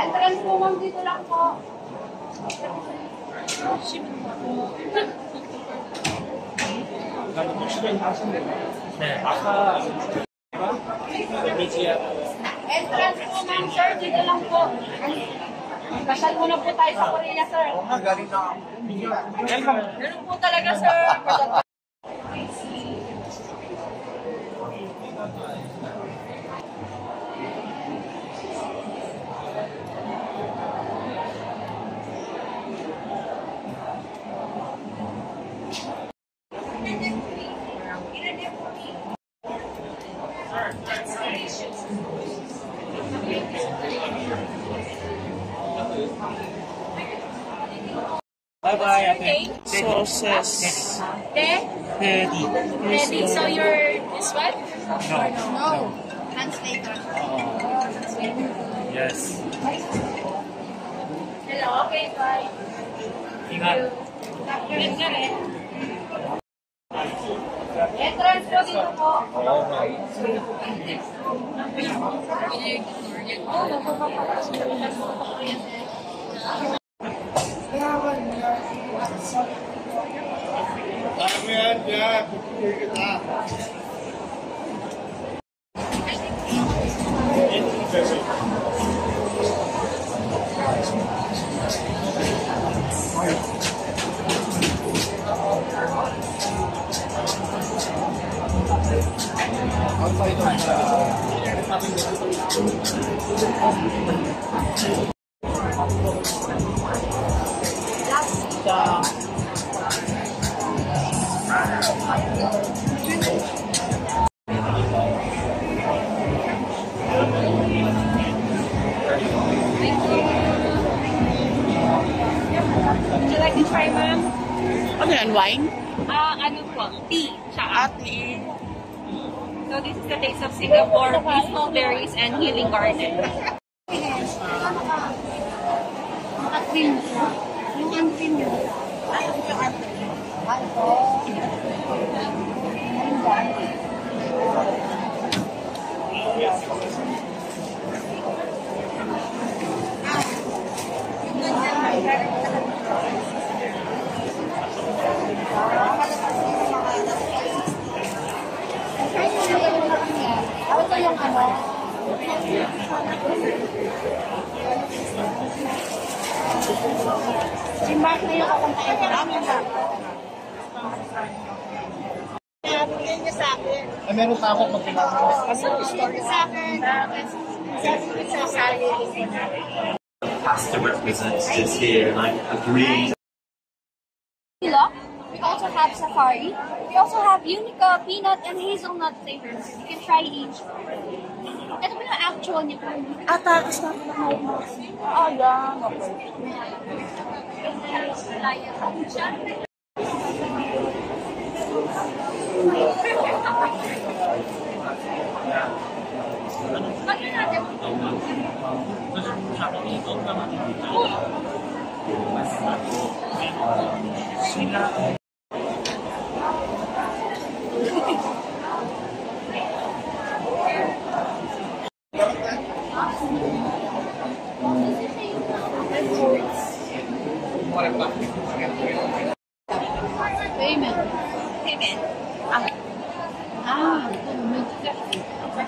Entrance po, ma'am, dito lang po. Entrance po, ma'am, sir, dito lang po. Kasal muna po tayo sa Korea, sir. Oo nga, galing na ako. Ganun po talaga, sir. Bye-bye, ate. Sauces. Ready. Ready, so you're this one? No. Translator. Yes. Hello, okay, bye. Ingat. Ganun ka rin. Entrance po dito po. Oo, ma'am. Would you like to try, ma'am? Ano yan? Wine? Ano po? Tea. Tsaka. Tea. So this is the taste of Singapore, peaceful berries and healing garden. Cream siya. Yung cream yun. Ano yung cream? Ito yung ano? Si Mark na yung kakantayin ko namin na. Bigyan niya sa akin. Ay, meron pa ako magkailangan. Kasi story sa akin. Sabi sa sarili. Pasta representatives here, and I agree. We also have safari. We also have Unica, peanut, and hazelnut flavors. You can try each. Ito po yung actual niya. Tapos na ako na Yan.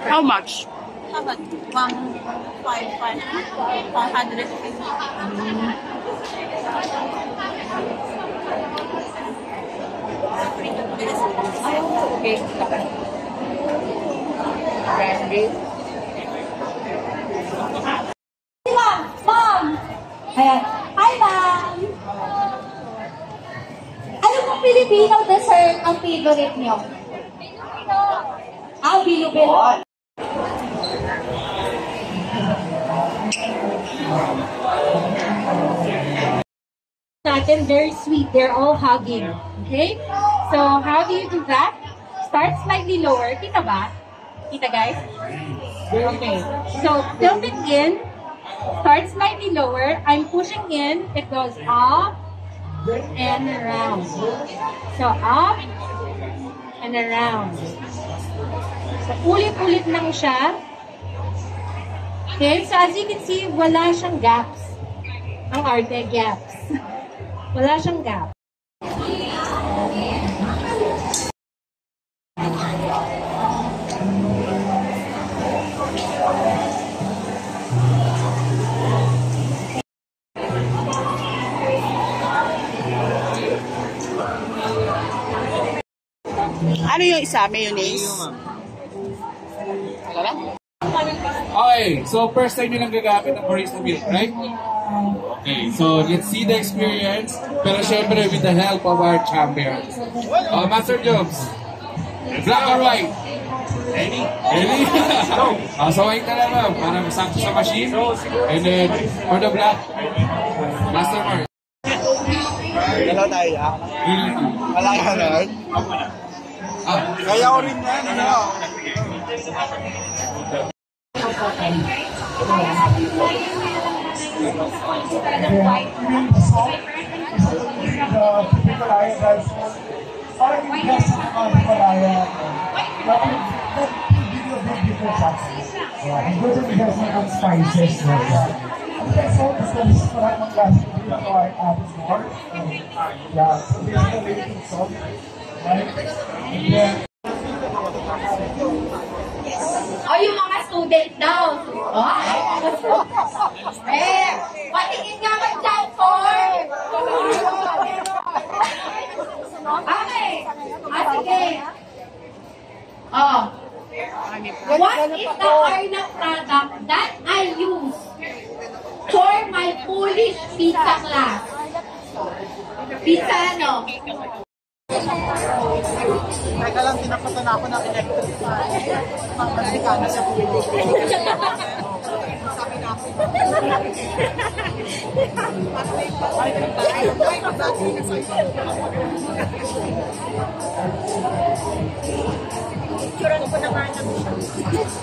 How much? How about 1,500? Mom! Ayan. Hi, Mom! Ano pong Filipino dessert ang favorite niyo? Filipino! Bilo-bilo. natin, very sweet. They're all hugging. Okay? So, how do you do that? Start slightly lower. Kita ba? Kita, guys? Okay. So, tilt it in. Start slightly lower. I'm pushing in. It goes up and around. So, up and around. So, ulit-ulit lang siya. Okay? So, as you can see, wala siyang gaps. Ang arte, gaps. Wala siyang gap. Ano yung isa? Mayonnaise? Okay, so first time nyo lang gagamit ng barista milk, right? Okay, so let's see the experience. Pero syempre with the help of our champions. Master Jobs, black or white? Any? So white na lang ma'am, para masakto sa machine. And then for the black, Master Mark. Hello tayo. Wala ka na. Kaya ko rin yan. Ano? O yung mga student daw. Patingin nga man dyan, Ford! Okay. Sige. What is the Arnab product that I use for my Polish pizza class? Pizza ano? Teka lang, tinapatan ako ng electric fan. Pang-Amerikano sa Pilipinas. Sabi na ako.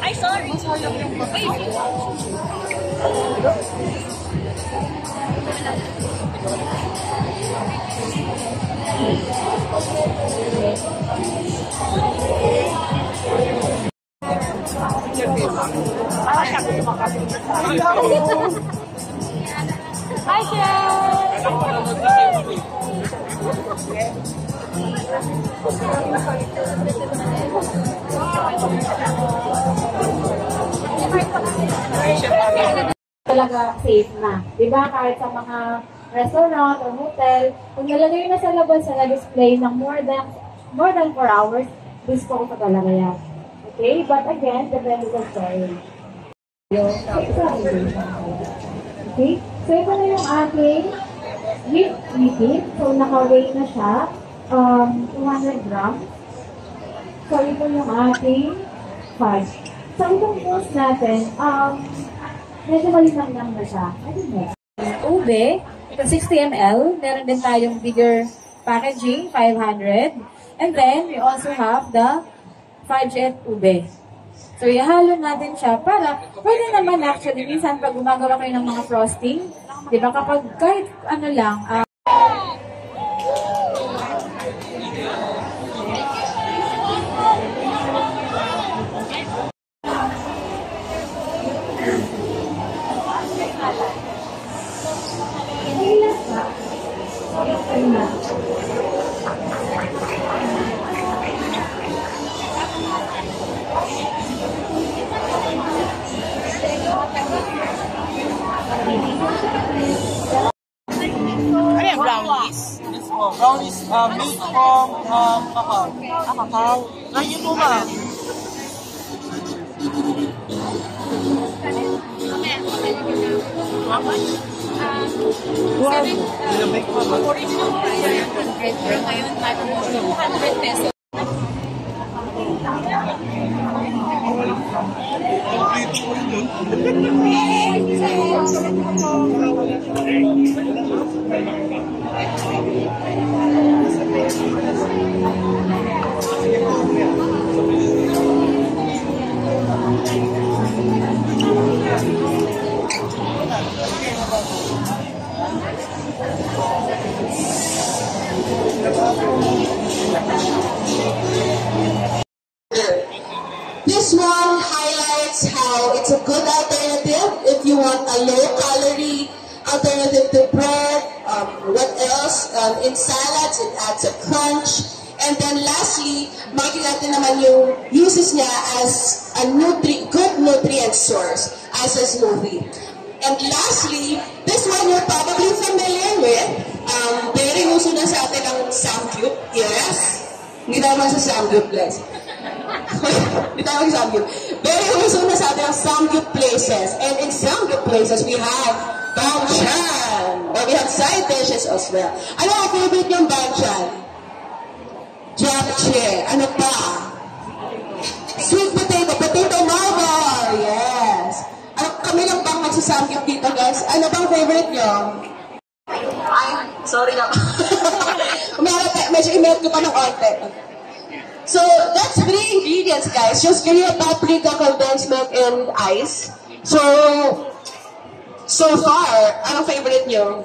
Ay, sorry. Hi, talaga safe na. Diba? Kahit sa mga restaurant or hotel, kung nalagay na sa labas na display ng more than 4 hours, discount na talaga yan. Okay? But again, depende sa storage. Okay? So, ito na yung ating whipped liquid. So, naka-weigh na siya. 200 grams. So, ito yung ating fudge. So, itong post natin, medyo malinang na siya. Ube, ito 60 ml. Meron din tayong bigger packaging, 500. And then, we also have the fudge at ube. So, ihalo natin siya para, pwede naman actually, minsan pag gumagawa kayo ng mga frosting, di ba kapag kahit ano lang, Ano yung brownies? Brownies made from cacao. Cacao. Ngayon po ma'am. original price 100, pero ngayon may promotion 200 pesos. This one highlights how it's a good alternative if you want a low-calorie alternative to bread. What else? In salads, it adds a crunch. And then lastly, makikita natin naman yung uses niya as a good nutrient source, as a smoothie. And lastly, this one you're probably familiar with. Very uso na sa atin ang samgyup. Yes? Hindi naman sa samgyup, guys. Hindi tayo mag-samgyup. Very uso na sa atin ang samgyup places. And in samgyup places, we have banchan. Or we have side dishes as well. Ano ang favorite niyong banchan? Japchae. Ano pa? Sweet potato. Potato marble. Yes. Kami lang bang magsasamgyup dito, guys? Ano bang favorite niyo? Ay, sorry na. Medyo i-melt ko pa ng onte. So, that's 3 ingredients, guys. Just give you a paprika, condensed milk, and ice. So far, anong favorite nyo?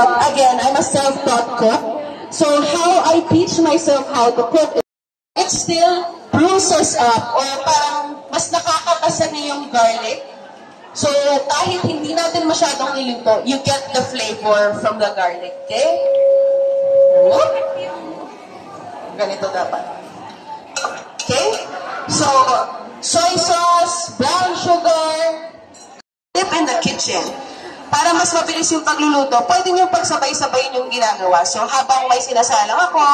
Again, I'm a self-taught cook. So, how I teach myself how to cook, it still bruises up or parang mas nakakatasa na yung garlic. So, kahit hindi natin masyadong niluto, you get the flavor from the garlic, okay? Whoop. Ganito dapat. Okay? So, soy sauce, brown sugar, dip in the kitchen. Para mas mabilis yung pagluluto, pwede nyo pagsabay-sabayin yung ginagawa. So, habang may sinasalang ako,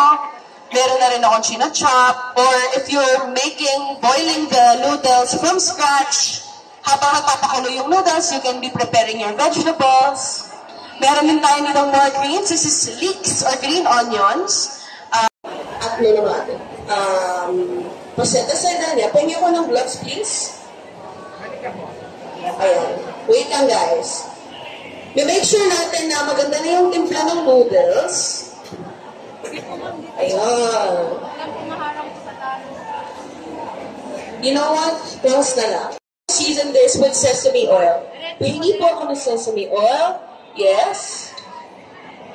meron na rin akong china-chop, or if you're boiling the noodles from scratch, habang nagpapakulo yung noodles, you can be preparing your vegetables. Meron din tayo nitong more greens. This is leeks or green onions. At ano naman? Pasenta-senta niya. Pahingin ko ng gloves, please. Ayan. Wait lang, guys. Make sure natin na maganda na yung timpla ng noodles. Ayan. You know what? Pause na lang. Season this with sesame oil. Pahingi po ako ng sesame oil. Yes.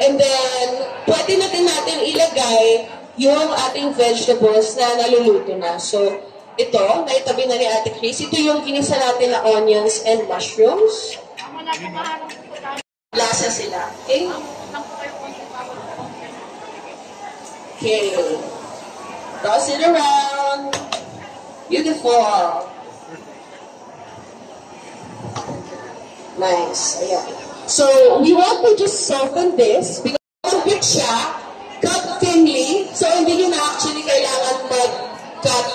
And then, pwede natin ilagay yung ating vegetables na naluluto na. So, ito, naitabi na ni Ate Chris. Ito yung ginisa natin na onions and mushrooms. Lasa sila. Okay? Okay. Toss it around. Beautiful. Nice. Ayan. So, we want to just soften this because malambot siya, cut thinly. So, hindi nyo na actually kailangan mag-cut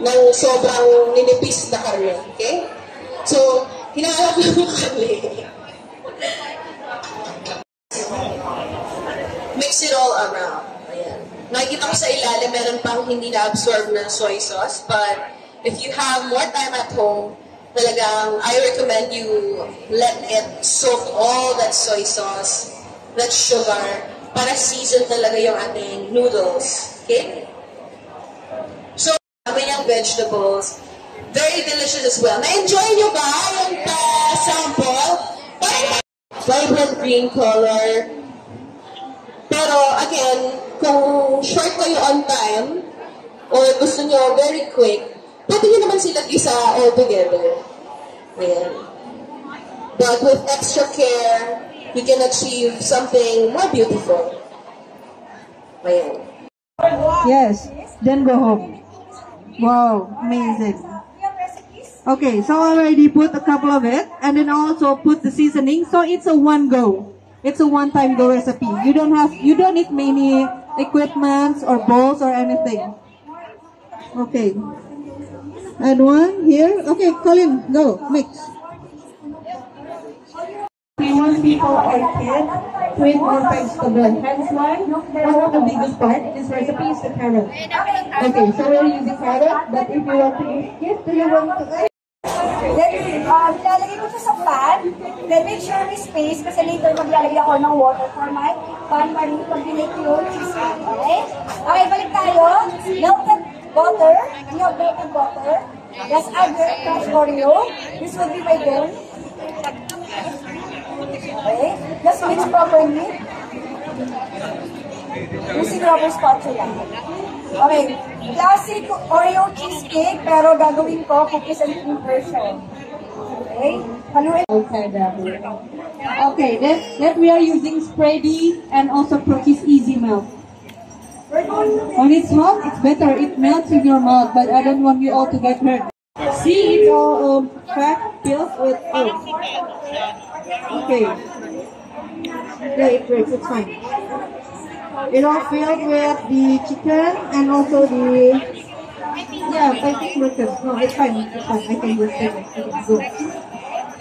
ng sobrang ninipis na karne. Okay? So, hinahanap lang yung karne. Mix it all around. Ayan. Nakikita ko sa ilalim, meron pang hindi na-absorb na soy sauce. But, if you have more time at home, talagang, I recommend you let it soak all that soy sauce, that sugar, para season talaga yung ating noodles. Okay? So, kami yung vegetables. Very delicious as well. Na-enjoy nyo ba yung sample? Vibrant green color. Pero, again, kung short kayo on time, or gusto nyo very quick, pwede nyo naman sila gisa all together. Ayan. But with extra care, you can achieve something more beautiful. Ayan. Yes, then go home. Wow, amazing. Okay, so I already put a couple of it, and then also put the seasoning. So it's a one go. It's a one-time go recipe. You don't need many equipments or bowls or anything. Okay. And one here. Okay, Colin, go, mix. Famous people or kids to eat more vegetable. Hence why, one of the biggest part in this recipe is the carrot. Okay, so we're using carrot, but if you want to use it, do you want to eat? Then, ilalagay ko siya sa pan. Then, make sure may space kasi later maglalagay ako ng water for my pan para pag-delete yung cheese. Okay? Okay, balik tayo. Melted butter. We have melted butter. Let's add the crushed Oreo. This will be my bone. mix properly. Using rubber spatula. Okay. Classic Oreo cheesecake, pero gagawin ko cookies and cream version. Okay? Haluin. Okay, then we are using Spready and also Proctis Easy Melt. When it's hot, it's better. It melts in your mouth, but I don't want you all to get hurt. See, it's all cracked, filled with egg. Okay. Yeah, it breaks. It's fine. It all filled with the chicken and also the... Yeah, I think we're good. No, it's fine. It's fine. I can just take it. I can go.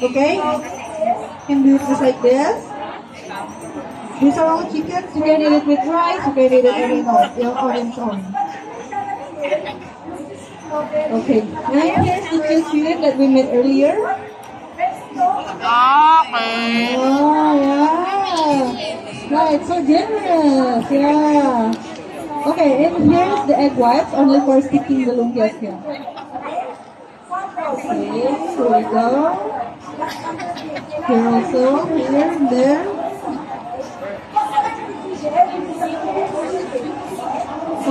Okay? You can do it just like this. These are all chickens. You can eat it with rice. You can eat it on its own. Okay. Now here's the cheese fillet that we made earlier. Okay. Oh, yeah. Yeah, it's so generous. Yeah. Okay, and here's the egg whites, only for sticking the lumpias here. Okay, here we go. Here also, here and there.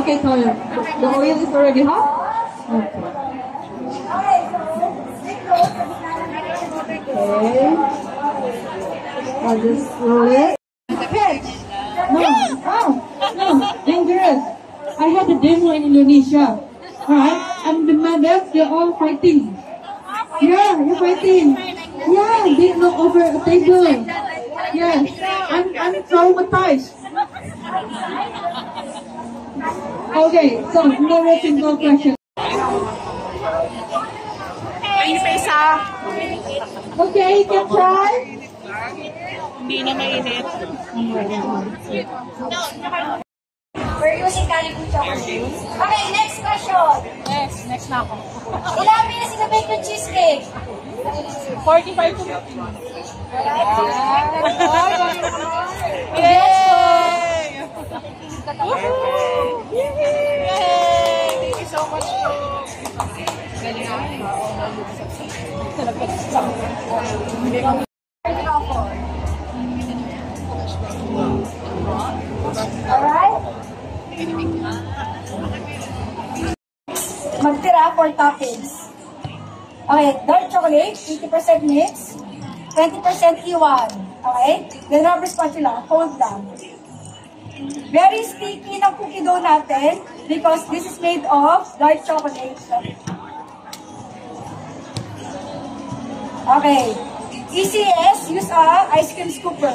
Okay, so the oil is already hot? Okay. Okay. I'll just roll it. Catch! No, oh, no, dangerous. I had a demo in Indonesia. Alright, and the mothers, they're all fighting. Yeah, you're fighting. Yeah, they knock over a table. Yes, I'm traumatized. Okay, so no single question. May pesa. Okay, you can try. Hindi na mainit. We're using Calico chocolate. Okay, next question. Yes, next na ako. Ilang minutes sinabake yung cheesecake? 45 to 50. Yay! Woohoo! Yay! Thank you so much po. Alright? Magtira for toppings. Okay, dark chocolate, 80% mix, 20% iwan. Okay? Then rubber spatula, hold down. Very sticky ng cookie dough natin because this is made of dark chocolate. Okay. ECS, use a ice cream scooper.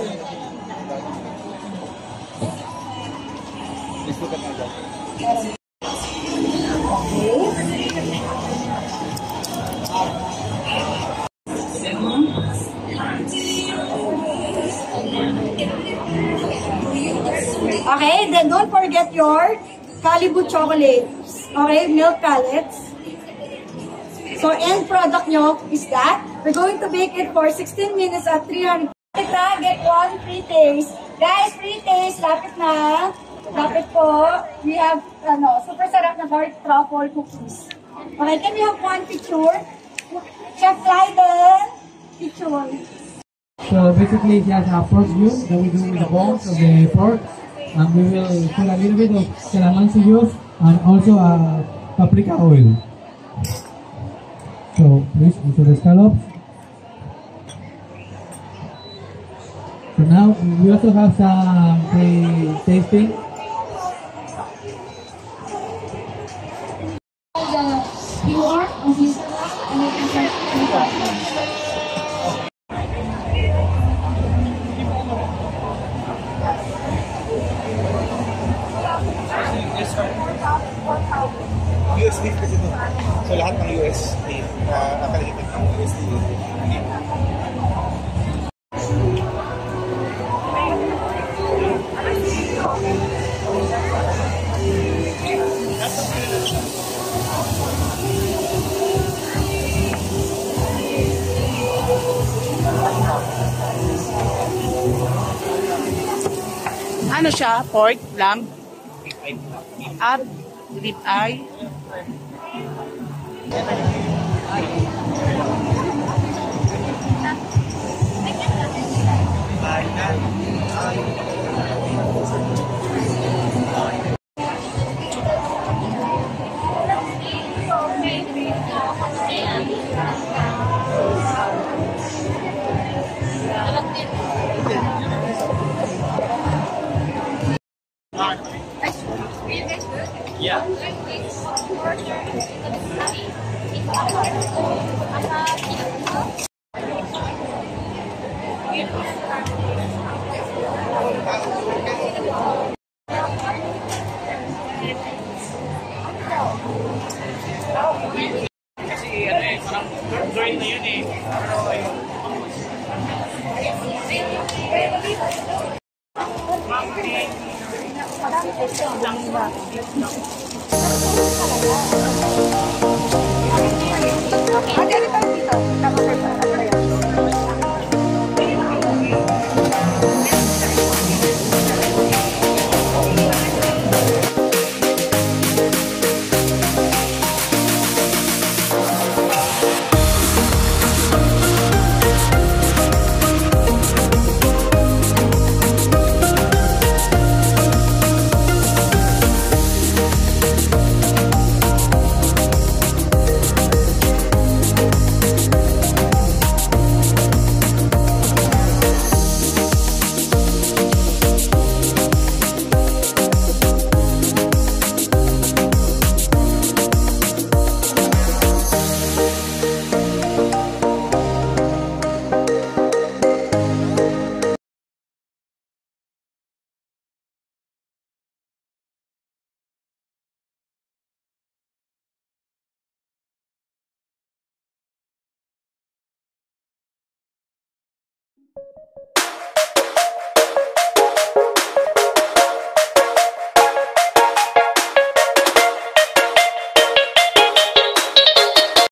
Okay, then don't forget your Calibu chocolates. Okay, milk pellets. So, end product nyo is that. We're going to bake it for 16 minutes at 300. Get one free taste. Guys, free taste. Lapit na. Lapit po. We have, super sarap na dark truffle cookies. Okay, can we have one picture? Chef Leiden, picture. So basically, it has a pork juice that we do with the bones of the pork. And we will put a little bit of calamansi juice and also paprika oil. So please, into the scallops. So now we also have some pre-tasting. The QR of this and you can start. USD kasi ito. So lahat ng USD, nakalagitid ng USD. Ano siya? Pork lang? At rib eye. Bye. Marami tayo.